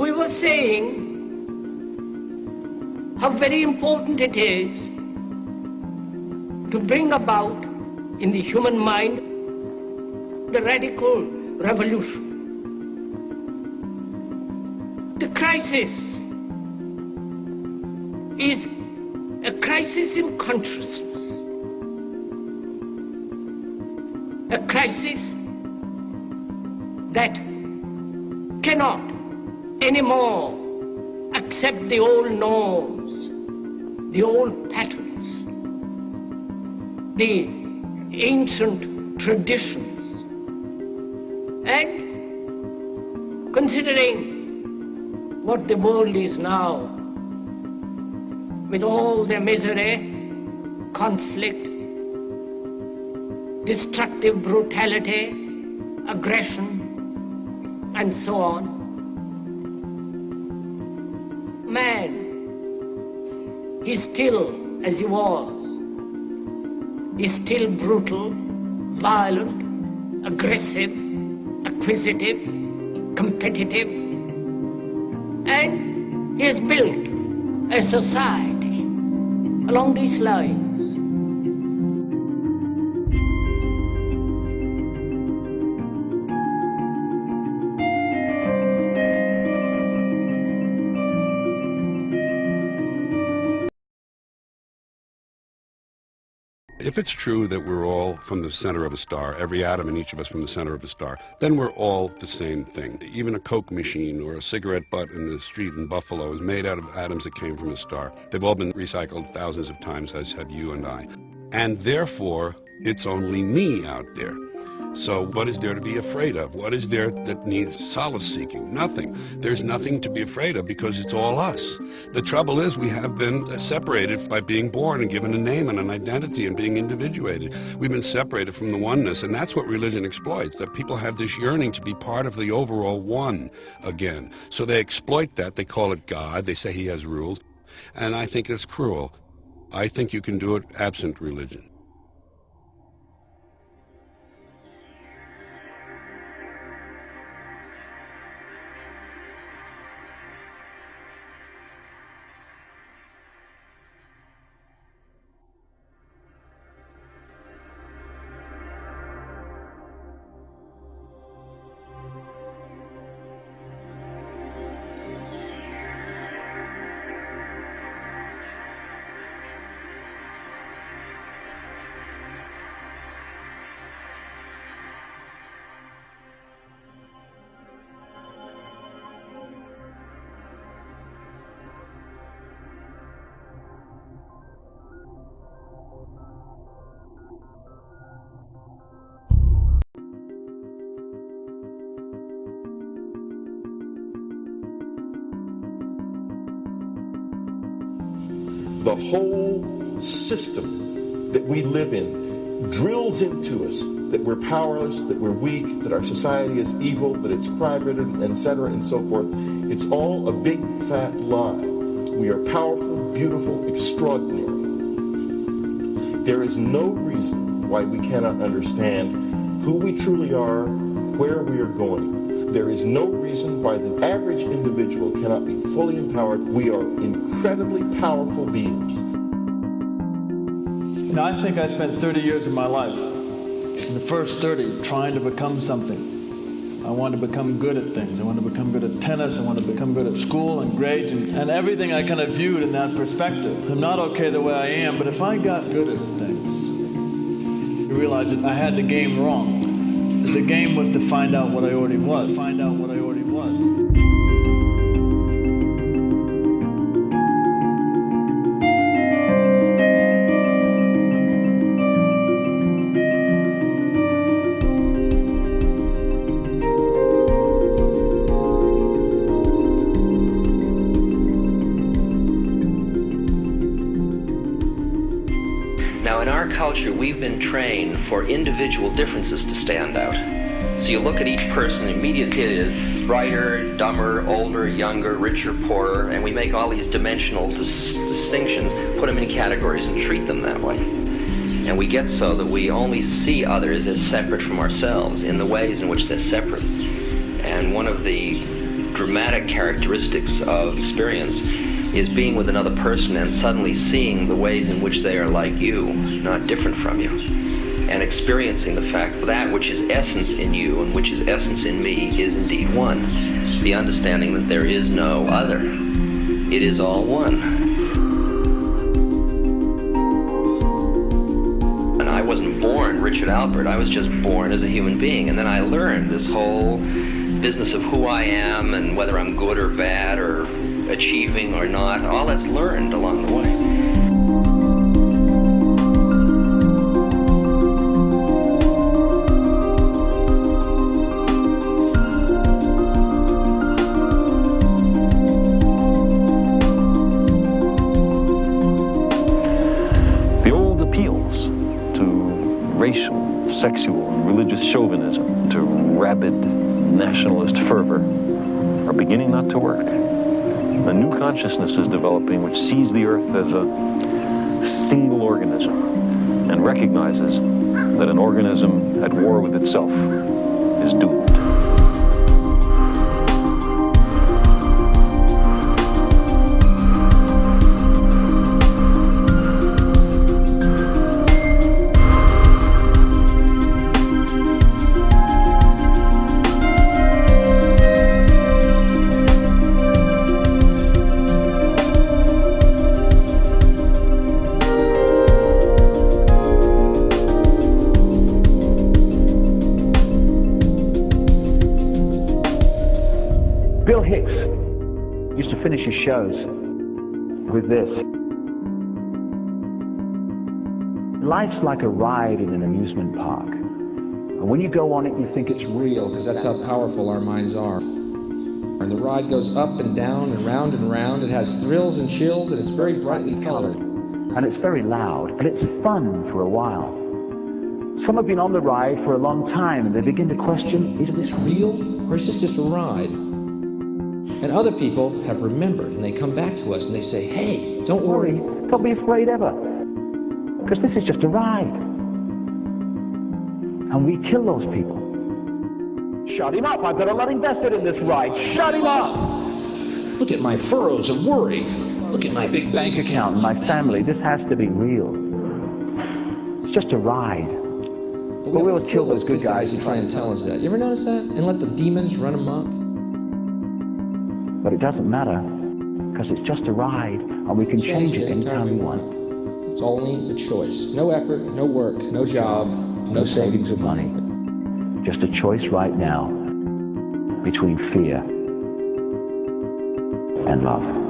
We were saying how very important it is to bring about in the human mind the radical revolution. The crisis is a crisis in consciousness, a crisis that cannot anymore accept the old norms, the old patterns, the ancient traditions. And considering what the world is now, with all the misery, conflict, destructive brutality, aggression, and so on, man is still as he was. He's still brutal, violent, aggressive, acquisitive, competitive, and he has built a society along these lines. If it's true that we're all from the center of a star, every atom in each of us from the center of a star, then we're all the same thing. Even a Coke machine or a cigarette butt in the street in Buffalo is made out of atoms that came from a star. They've all been recycled thousands of times, as have you and I. And therefore, it's only me out there. So what is there to be afraid of? What is there that needs solace seeking? Nothing. There's nothing to be afraid of because it's all us. The trouble is we have been separated by being born and given a name and an identity and being individuated. We've been separated from the oneness, and that's what religion exploits, that people have this yearning to be part of the overall one again. So they exploit that. They call it God. They say he has rules. And I think it's cruel. I think you can do it absent religion. The whole system that we live in drills into us that we're powerless, that we're weak, that our society is evil, that it's crime-ridden, etc., and so forth. It's all a big fat lie. We are powerful, beautiful, extraordinary. There is no reason why we cannot understand who we truly are, where we are going. There is no reason why the average individual cannot be fully empowered. We are incredibly powerful beings. You know, I think I spent 30 years of my life, in the first 30, trying to become something. I wanted to become good at things. I wanted to become good at tennis. I wanted to become good at school and grades and everything I kind of viewed in that perspective. I'm not okay the way I am, but if I got good at things, you realize that I had the game wrong. The game was to find out what I already was. Find out what I already was. Now, in our culture, we've been trained for individual differences to stand out. So you look at each person, immediately it is brighter, dumber, older, younger, richer, poorer, and we make all these dimensional distinctions, put them in categories and treat them that way. And we get so that we only see others as separate from ourselves in the ways in which they're separate. And one of the dramatic characteristics of experience is being with another person and suddenly seeing the ways in which they are like you, not different from you, and experiencing the fact that which is essence in you and which is essence in me is indeed one. The understanding that there is no other. It is all one. And I wasn't born Richard Alpert. I was just born as a human being. And then I learned this whole business of who I am and whether I'm good or bad or achieving or not. All that's learned along the way. Racial, sexual, and religious chauvinism, to rabid nationalist fervor, are beginning not to work. A new consciousness is developing which sees the earth as a single organism and recognizes that an organism at war with itself is doomed. Bill Hicks used to finish his shows with this. Life's like a ride in an amusement park. And when you go on it, you think it's real, because that's how powerful our minds are. And the ride goes up and down and round and round. It has thrills and chills, and it's very brightly colored. And it's very loud, but it's fun for a while. Some have been on the ride for a long time, and they begin to question, is this real, or is this just a ride? And other people have remembered, and they come back to us and they say, hey, don't worry. Don't be afraid ever, because this is just a ride. And we kill those people. Shut him up. I've got a lot invested in this ride. Shut him up. Look at my furrows of worry. Look at my big bank account and my family. This has to be real. It's just a ride. But we'll kill those good guys who try and tell us that. You ever notice that? And let the demons run amok? But it doesn't matter, because it's just a ride, and we can change it anytime we want. It's only a choice. No effort, no work, no job, no savings of money. Just a choice right now between fear and love.